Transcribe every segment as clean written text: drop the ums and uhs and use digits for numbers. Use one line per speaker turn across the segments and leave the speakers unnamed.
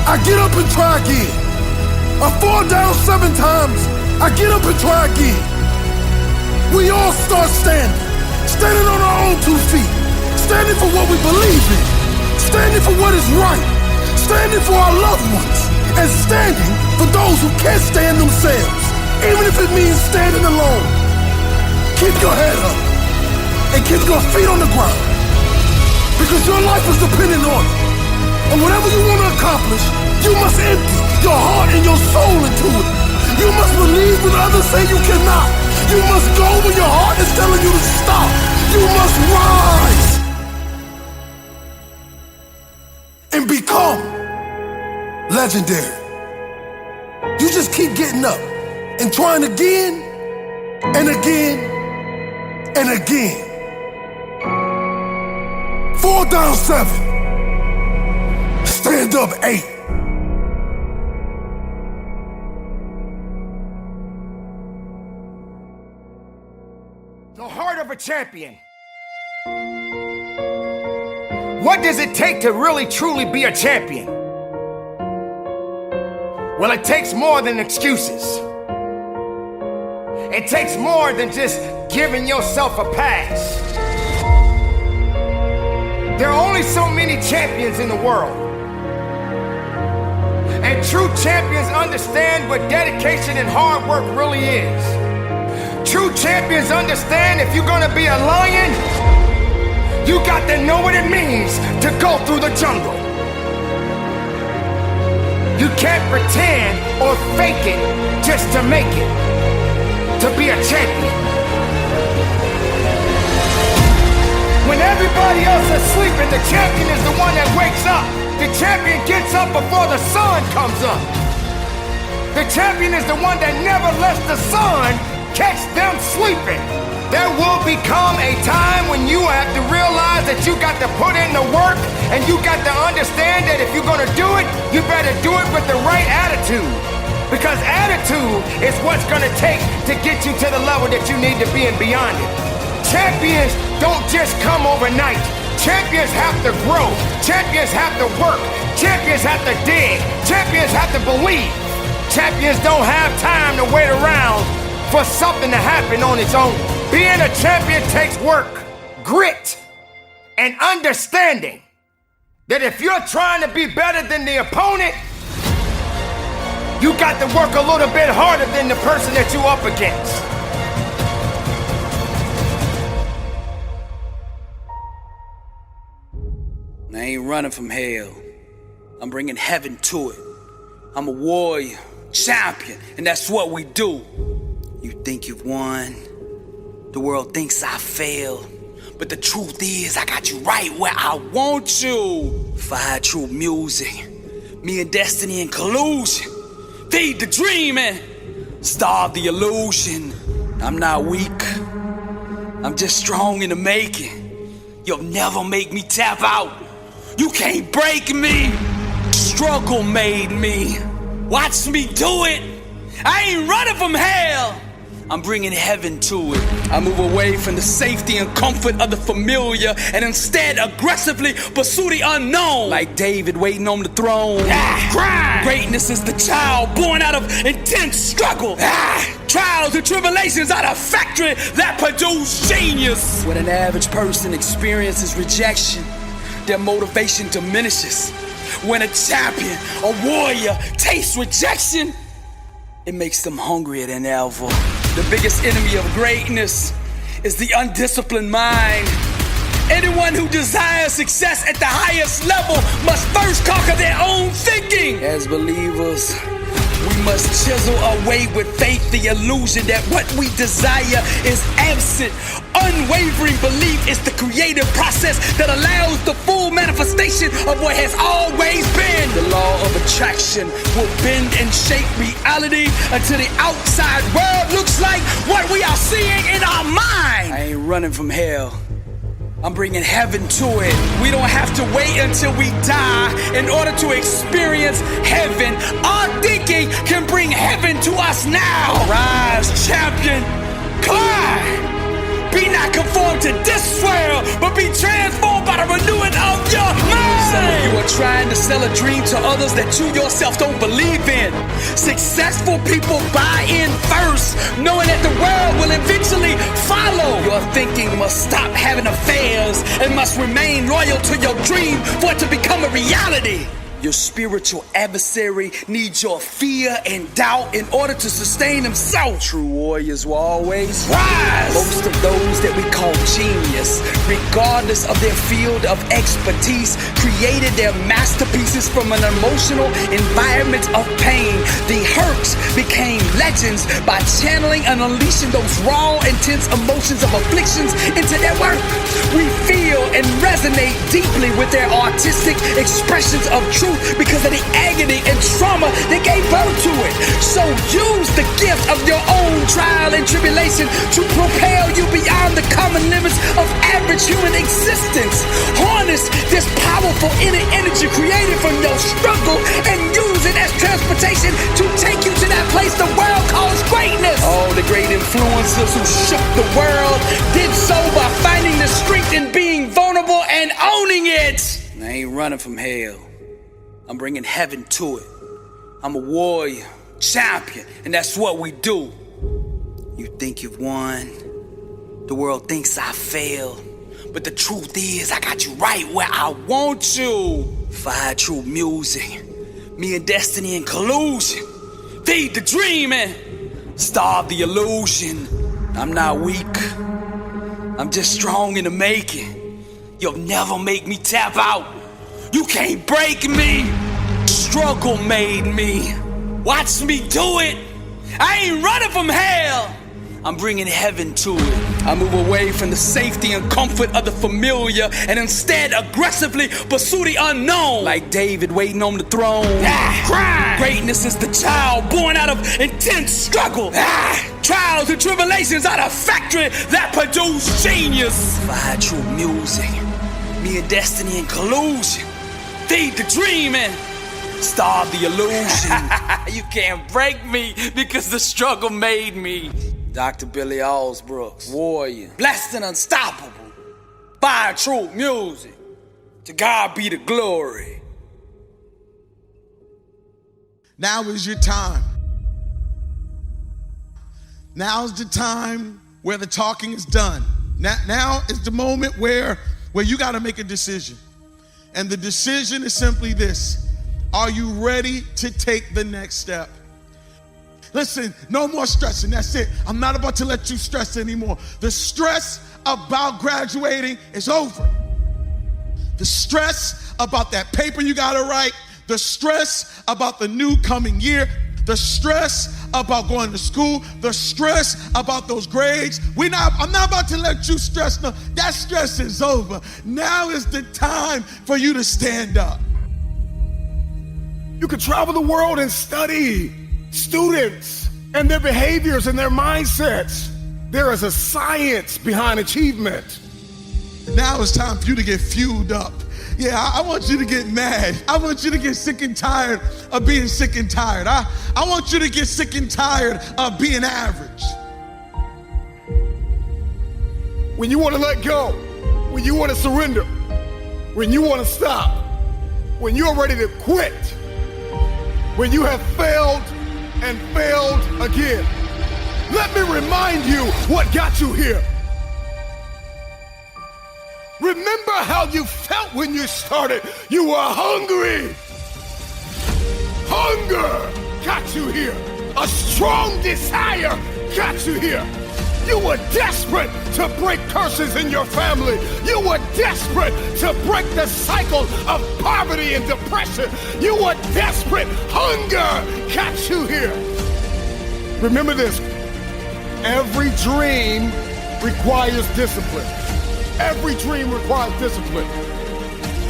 I get up and try again. I fall down 7 times. I get up and try again. We all start standing on our own 2 feet, standing for what we believe in, standing for what is right, standing for our loved ones, and standing for those who can't stand themselves, even if it means standing alone. Keep your head up and keep your feet on the ground, because your life is dependent on it. And whatever you want to accomplish, you must empty your heart and your soul into it. You must believe when others say you cannot. You must go when your heart is telling you to stop. You must rise and become legendary. You just keep getting up and trying again and again and again. Fall down 7. Stand up 8.
The heart of a champion. What does it take to really truly be a champion? Well, it takes more than excuses. It takes more than just giving yourself a pass. There are only so many champions in the world. And true champions understand what dedication and hard work really is. True champions understand if you're gonna be a lion, you got to know what it means to go through the jungle. You can't pretend or fake it just to make it, to be a champion. When everybody else is sleeping, the champion is the one that wakes up. The champion gets up before the sun comes up. The champion is the one that never lets the sun catch them sleeping. There will become a time when you have to realize that you got to put in the work, and you got to understand that if you're gonna do it, you better do it with the right attitude. Because attitude is what's gonna take to get you to the level that you need to be and beyond it. Champions don't just come overnight. Champions have to grow. Champions have to work. Champions have to dig. Champions have to believe. Champions don't have time to wait around for something to happen on its own. Being a champion takes work, grit, and understanding that if you're trying to be better than the opponent, you got to work a little bit harder than the person that you're up against.
I ain't running from hell. I'm bringing heaven to it. I'm a warrior, champion, and that's what we do. You think you've won. The world thinks I failed. But the truth is, I got you right where I want you. Fire true music. Me and destiny in collusion. Feed the dream and starve the illusion. I'm not weak. I'm just strong in the making. You'll never make me tap out. You can't break me. Struggle made me. Watch me do it. I ain't running from hell. I'm bringing heaven to it. I move away from the safety and comfort of the familiar and instead aggressively pursue the unknown. Like David waiting on the throne. Grind. Greatness is the child born out of intense struggle. Trials and tribulations are the factory that produce genius. When an average person experiences rejection, their motivation diminishes. When a champion, a warrior, tastes rejection, it makes them hungrier than ever. The biggest enemy of greatness is the undisciplined mind. Anyone who desires success at the highest level must first conquer their own thinking. As believers, we must chisel away with faith the illusion that what we desire is absent. Unwavering belief is the creative process that allows the full manifestation of what has always been. The law of attraction will bend and shape reality until the outside world looks like what we are seeing in our mind. I ain't running from hell. I'm bringing heaven to it. We don't have to wait until we die in order to experience heaven. Our thinking can bring heaven to us now. Rise, champion, climb. Be not conformed to this world, but be transformed by the renewing of your mind. Some of you are trying to sell a dream to others that you yourself don't believe in. Successful people buy in first, knowing that the world will eventually follow. Your thinking must stop having affairs and must remain loyal to your dream for it to become a reality. Your spiritual adversary needs your fear and doubt in order to sustain himself. True warriors will always rise. Most of those that we call genius, regardless of their field of expertise, created their masterpieces from an emotional environment of pain. The hurts became legends by channeling and unleashing those raw, intense emotions of afflictions into their work. We feel and resonate deeply with their artistic expressions of truth because of the agony and trauma that gave birth to it. So use the gift of your own trial and tribulation to propel you beyond the common limits of average human existence. Harness this powerful inner energy created from your struggle and use it as transportation to take you to that place the world calls greatness. All the great influencers who shook the world did so by finding the strength in being vulnerable and owning it. I ain't running from hell. I'm bringing heaven to it. I'm a warrior, champion, and that's what we do. You think you've won. The world thinks I failed. But the truth is, I got you right where I want you. Fire true music. Me and destiny in collusion. Feed the dream and starve the illusion. I'm not weak. I'm just strong in the making. You'll never make me tap out. You can't break me. Struggle made me. Watch me do it. I ain't running from hell. I'm bringing heaven to it. I move away from the safety and comfort of the familiar and instead aggressively pursue the unknown. Like David waiting on the throne. Grind. Greatness is the child born out of intense struggle. Trials and tribulations are the factory that produce genius. Fire true music. Me and destiny in collusion. Feed the dream and starve the illusion. You can't break me because the struggle made me. Dr. Billy Allsbrooks, warrior, blessed and unstoppable. Fire true music. To God be the glory.
Now is your time. Now's the time where the talking is done. Now is the moment where you got to make a decision. And the decision is simply this. Are you ready to take the next step? Listen, no more stressing. That's it. I'm not about to let you stress anymore. The stress about graduating is over. The stress about that paper you got to write, the stress about the new coming year, the stress about going to school, the stress about those grades. I'm not about to let you stress. No, that stress is over. Now is the time for you to stand up.
You could travel the world and study students and their behaviors and their mindsets. There is a science behind achievement.
Now it's time for you to get fueled up. Yeah, I want you to get mad. I want you to get sick and tired of being sick and tired. I want you to get sick and tired of being average.
When you want to let go, when you want to surrender, when you want to stop, when you're ready to quit, when you have failed and failed again. Let me remind you what got you here. Remember how you felt when you started. You were hungry. Hunger got you here. A strong desire got you here. You were desperate to break curses in your family. You were desperate to break the cycle of poverty and depression. You were desperate. Hunger got you here. Remember this. Every dream requires discipline. Every dream requires discipline.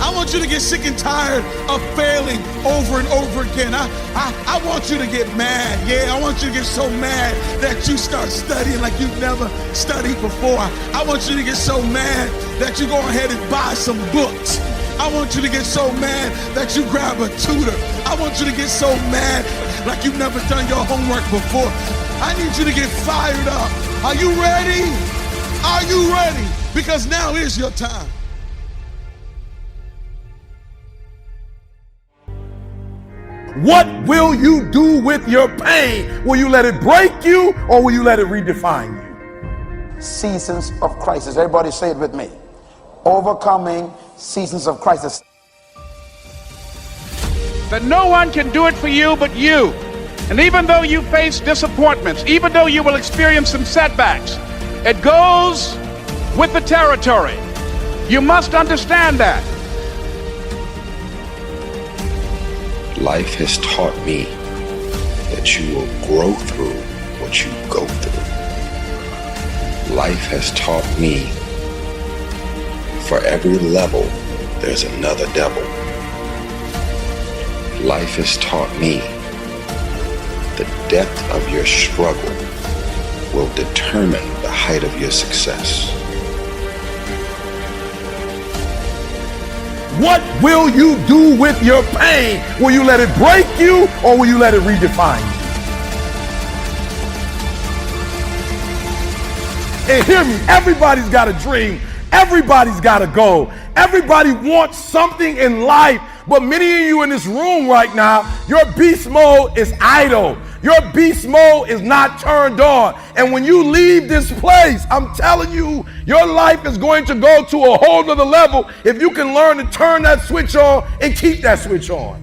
I want you to get sick and tired of failing over and over again. I want you to get mad. Yeah, I want you to get so mad that you start studying like you've never studied before. I want you to get so mad that you go ahead and buy some books. I want you to get so mad that you grab a tutor. I want you to get so mad like you've never done your homework before. I need you to get fired up. Are you ready?
Are you ready? Because now is your time.
What will you do with your pain? Will you let it break you or will you let it redefine you?
Seasons of crisis. Everybody say it with me. Overcoming seasons of crisis.
That no one can do it for you but you. And even though you face disappointments, even though you will experience some setbacks, it goes with the territory. You must understand that.
Life has taught me that you will grow through what you go through. Life has taught me for every level, there's another devil. Life has taught me the depth of your struggle will determine the height of your success.
What will you do with your pain? Will you let it break you or will you let it redefine you? And hear me, everybody's got a dream. Everybody's got a goal. Everybody wants something in life, but many of you in this room right now, your beast mode is idle. Your beast mode is not turned on. And when you leave this place, I'm telling you, your life is going to go to a whole nother level if you can learn to turn that switch on and keep that switch on.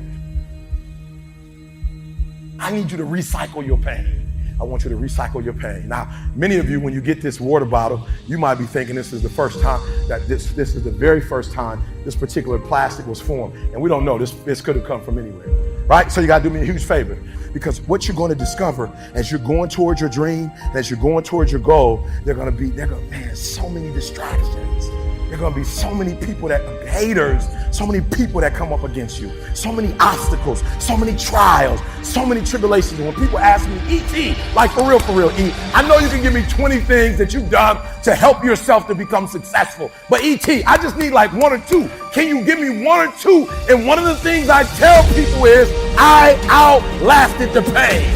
I need you to recycle your pain. I want you to recycle your pain. Now, many of you, when you get this water bottle, you might be thinking this is the first time, that this is the very first time this particular plastic was formed. And we don't know, this could have come from anywhere, right? So you gotta do me a huge favor, because what you're gonna discover as you're going towards your dream, as you're going towards your goal, man, so many distractions. There are gonna be so many people haters, so many people that come up against you, so many obstacles, so many trials, so many tribulations. When people ask me, E.T., like for real, E, I know you can give me 20 things that you've done to help yourself to become successful, but E.T., I just need like one or two. Can you give me one or two? And one of the things I tell people is, I outlasted the pain.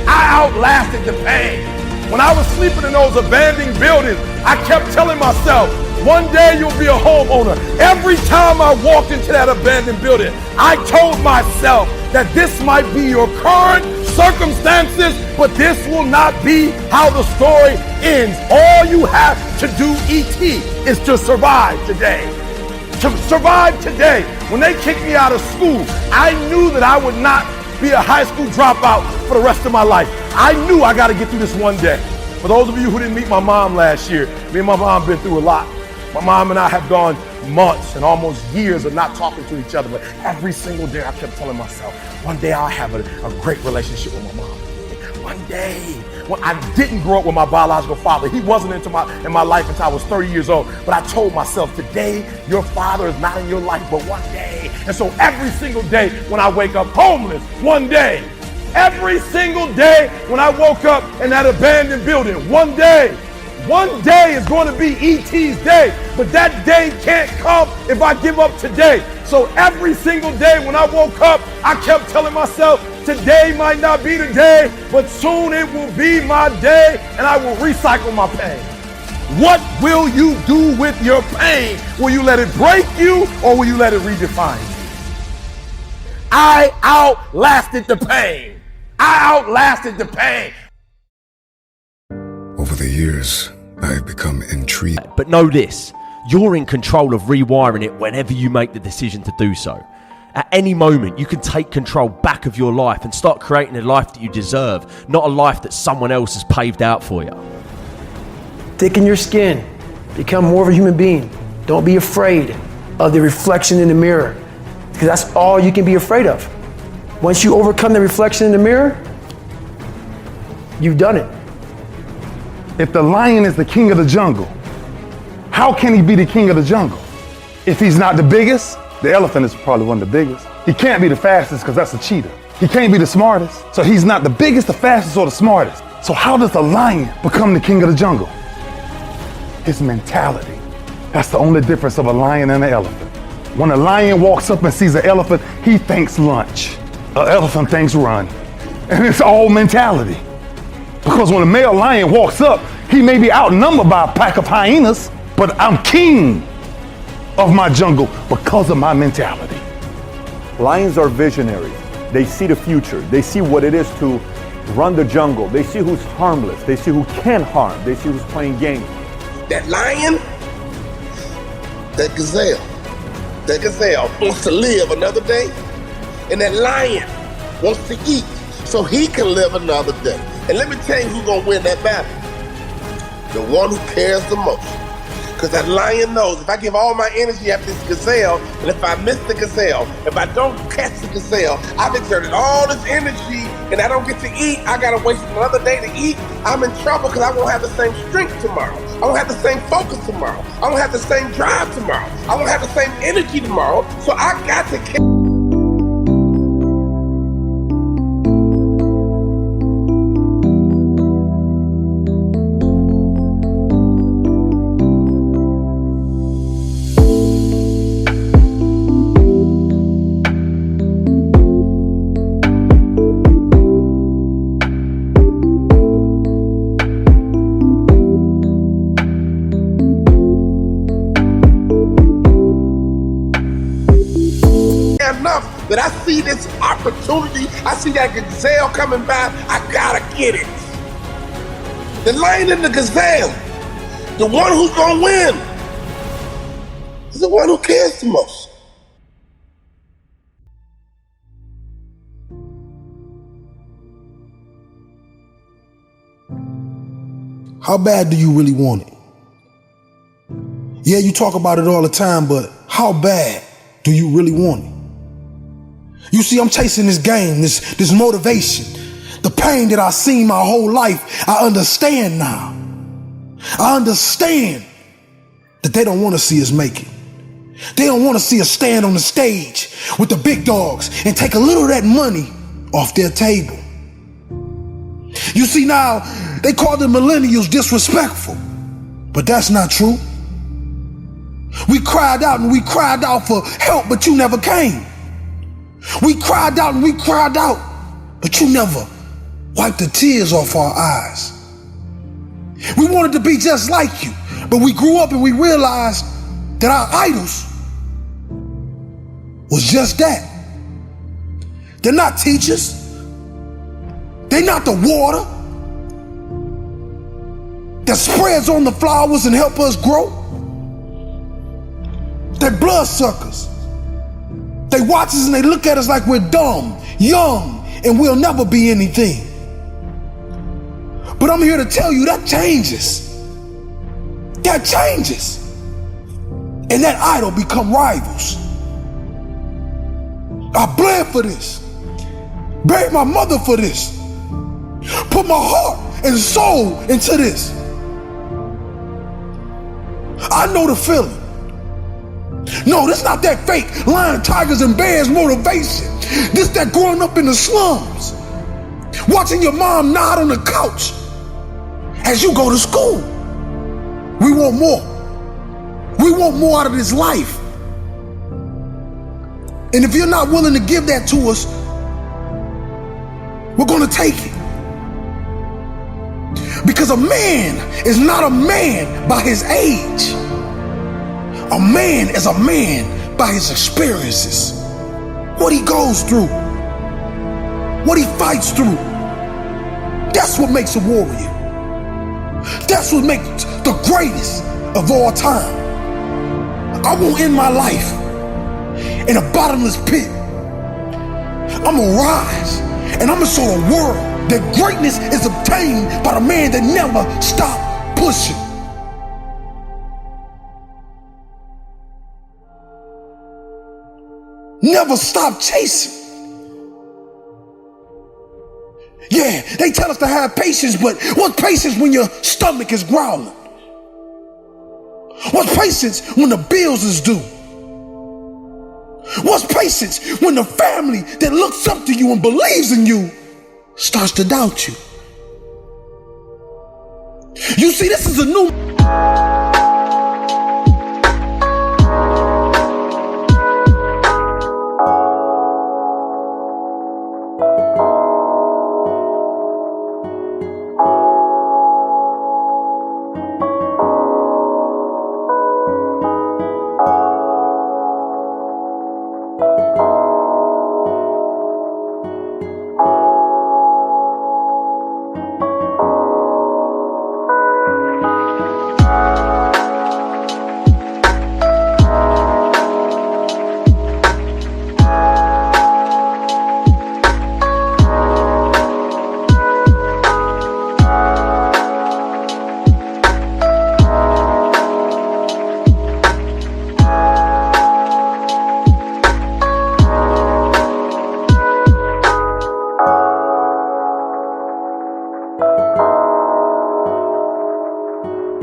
I outlasted the pain. When I was sleeping in those abandoned buildings, I kept telling myself, one day you'll be a homeowner. Every time I walked into that abandoned building, I told myself that this might be your current circumstances, but this will not be how the story ends. All you have to do, E.T., is to survive today. To survive today. When they kicked me out of school, I knew that I would not be a high school dropout for the rest of my life. I knew I got to get through this one day. For those of you who didn't meet my mom last year, me and my mom been through a lot. My mom and I have gone months and almost years of not talking to each other, but every single day I kept telling myself, one day I'll have a great relationship with my mom. One day. When I didn't grow up with my biological father. He wasn't in my life until I was 30 years old. But I told myself, today, your father is not in your life, but one day. And so every single day when I wake up homeless, one day. Every single day when I woke up in that abandoned building, one day. One day is going to be E.T.'s day, but that day can't come if I give up today. So every single day when I woke up, I kept telling myself, today might not be the day, but soon it will be my day, and I will recycle my pain. What will you do with your pain? Will you let it break you, or will you let it redefine you? I outlasted the pain. I outlasted the pain.
Over the years, I have become intrigued.
But know this, you're in control of rewiring it whenever you make the decision to do so. At any moment, you can take control back of your life and start creating a life that you deserve, not a life that someone else has paved out for you.
Thicken your skin. Become more of a human being. Don't be afraid of the reflection in the mirror, because that's all you can be afraid of. Once you overcome the reflection in the mirror, you've done it.
If the lion is the king of the jungle, how can he be the king of the jungle? If he's not the biggest, the elephant is probably one of the biggest. He can't be the fastest because that's a cheetah. He can't be the smartest, so he's not the biggest, the fastest, or the smartest. So how does the lion become the king of the jungle? His mentality. That's the only difference of a lion and an elephant. When a lion walks up and sees an elephant, he thinks lunch. An elephant thinks run. And it's all mentality. Because when a male lion walks up, He may be outnumbered by a pack of hyenas, but I'm king of my jungle because of my mentality.
Lions are visionary. They see the future. They see what it is to run the jungle. They see who's harmless. They see who can harm. They see who's playing games.
That lion, that gazelle wants to live another day, and that lion wants to eat so he can live another day. And let me tell you who's gonna win that battle. The one who cares the most. Because that lion knows if I give all my energy at this gazelle, and if I miss the gazelle, if I don't catch the gazelle, I've exerted all this energy and I don't get to eat, I gotta waste another day to eat, I'm in trouble because I won't have the same strength tomorrow. I won't have the same focus tomorrow. I won't have the same drive tomorrow. I won't have the same energy tomorrow. So I got to that I see this opportunity, I see that gazelle coming by, I gotta get it. The lion and the gazelle, the one who's gonna win is the one who cares the most.
How bad do you really want it? Yeah, you talk about it all the time, but how bad do you really want it? You see, I'm chasing this game, this motivation, the pain that I've seen my whole life. I understand now. I understand that they don't want to see us make it. They don't want to see us stand on the stage with the big dogs and take a little of that money off their table. You see, now they call the millennials disrespectful, but that's not true. We cried out and we cried out for help, but you never came. We cried out and we cried out, but you never wiped the tears off our eyes. We wanted to be just like you, but we grew up and we realized that our idols was just that. They're not teachers. They're not the water that spreads on the flowers and help us grow. They're bloodsuckers. They watch us and they look at us like we're dumb, young, and we'll never be anything. But I'm here to tell you that changes. That changes. And that idol become rivals. I bled for this. Buried my mother for this. Put my heart and soul into this. I know the feeling. No, this not that fake lion, tigers, and bears motivation. This that growing up in the slums, watching your mom nod on the couch as you go to school. We want more. We want more out of this life. And if you're not willing to give that to us, we're going to take it. Because a man is not a man by his age. A man is a man by his experiences. What he goes through. What he fights through. That's what makes a warrior. That's what makes the greatest of all time. I won't end my life in a bottomless pit. I'm gonna rise and I'm gonna show the world that greatness is obtained by the man that never stopped pushing. Never stop chasing. Yeah, they tell us to have patience, but what's patience when your stomach is growling? What's patience when the bills is due? What's patience when the family that looks up to you and believes in you starts to doubt you? You see, this is a new...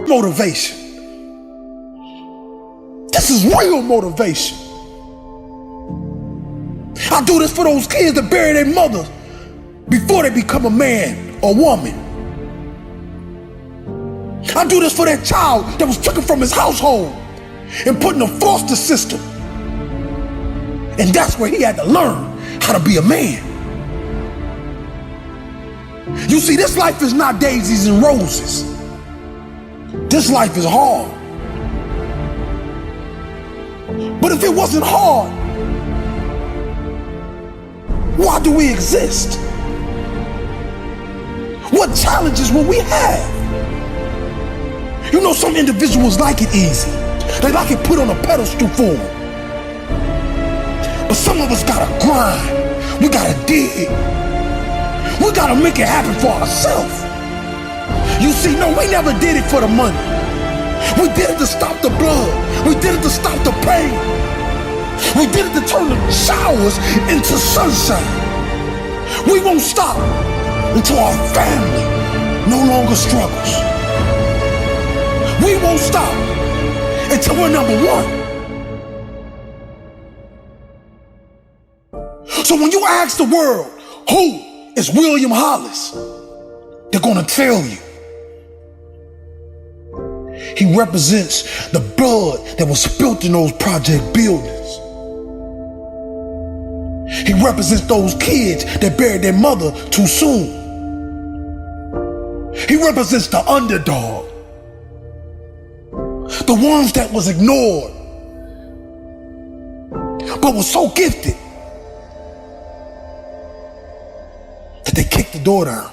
motivation. This is real motivation. I do this for those kids that bury their mother before they become a man or woman. I do this for that child that was taken from his household and put in a foster system. And that's where he had to learn how to be a man. You see, this life is not daisies and roses. This life is hard. But if it wasn't hard, why do we exist? What challenges will we have? You know, some individuals like it easy. They like it put on a pedestal for them. But some of us gotta grind. We gotta dig. We gotta make it happen for ourselves. You see, no, we never did it for the money. We did it to stop the blood. We did it to stop the pain. We did it to turn the showers into sunshine. We won't stop until our family no longer struggles. We won't stop until we're number one. So when you ask the world, who is William Hollis? They're gonna tell you. He represents the blood that was spilled in those project buildings. He represents those kids that buried their mother too soon. He represents the underdog. The ones that was ignored, but was so gifted that they kicked the door down.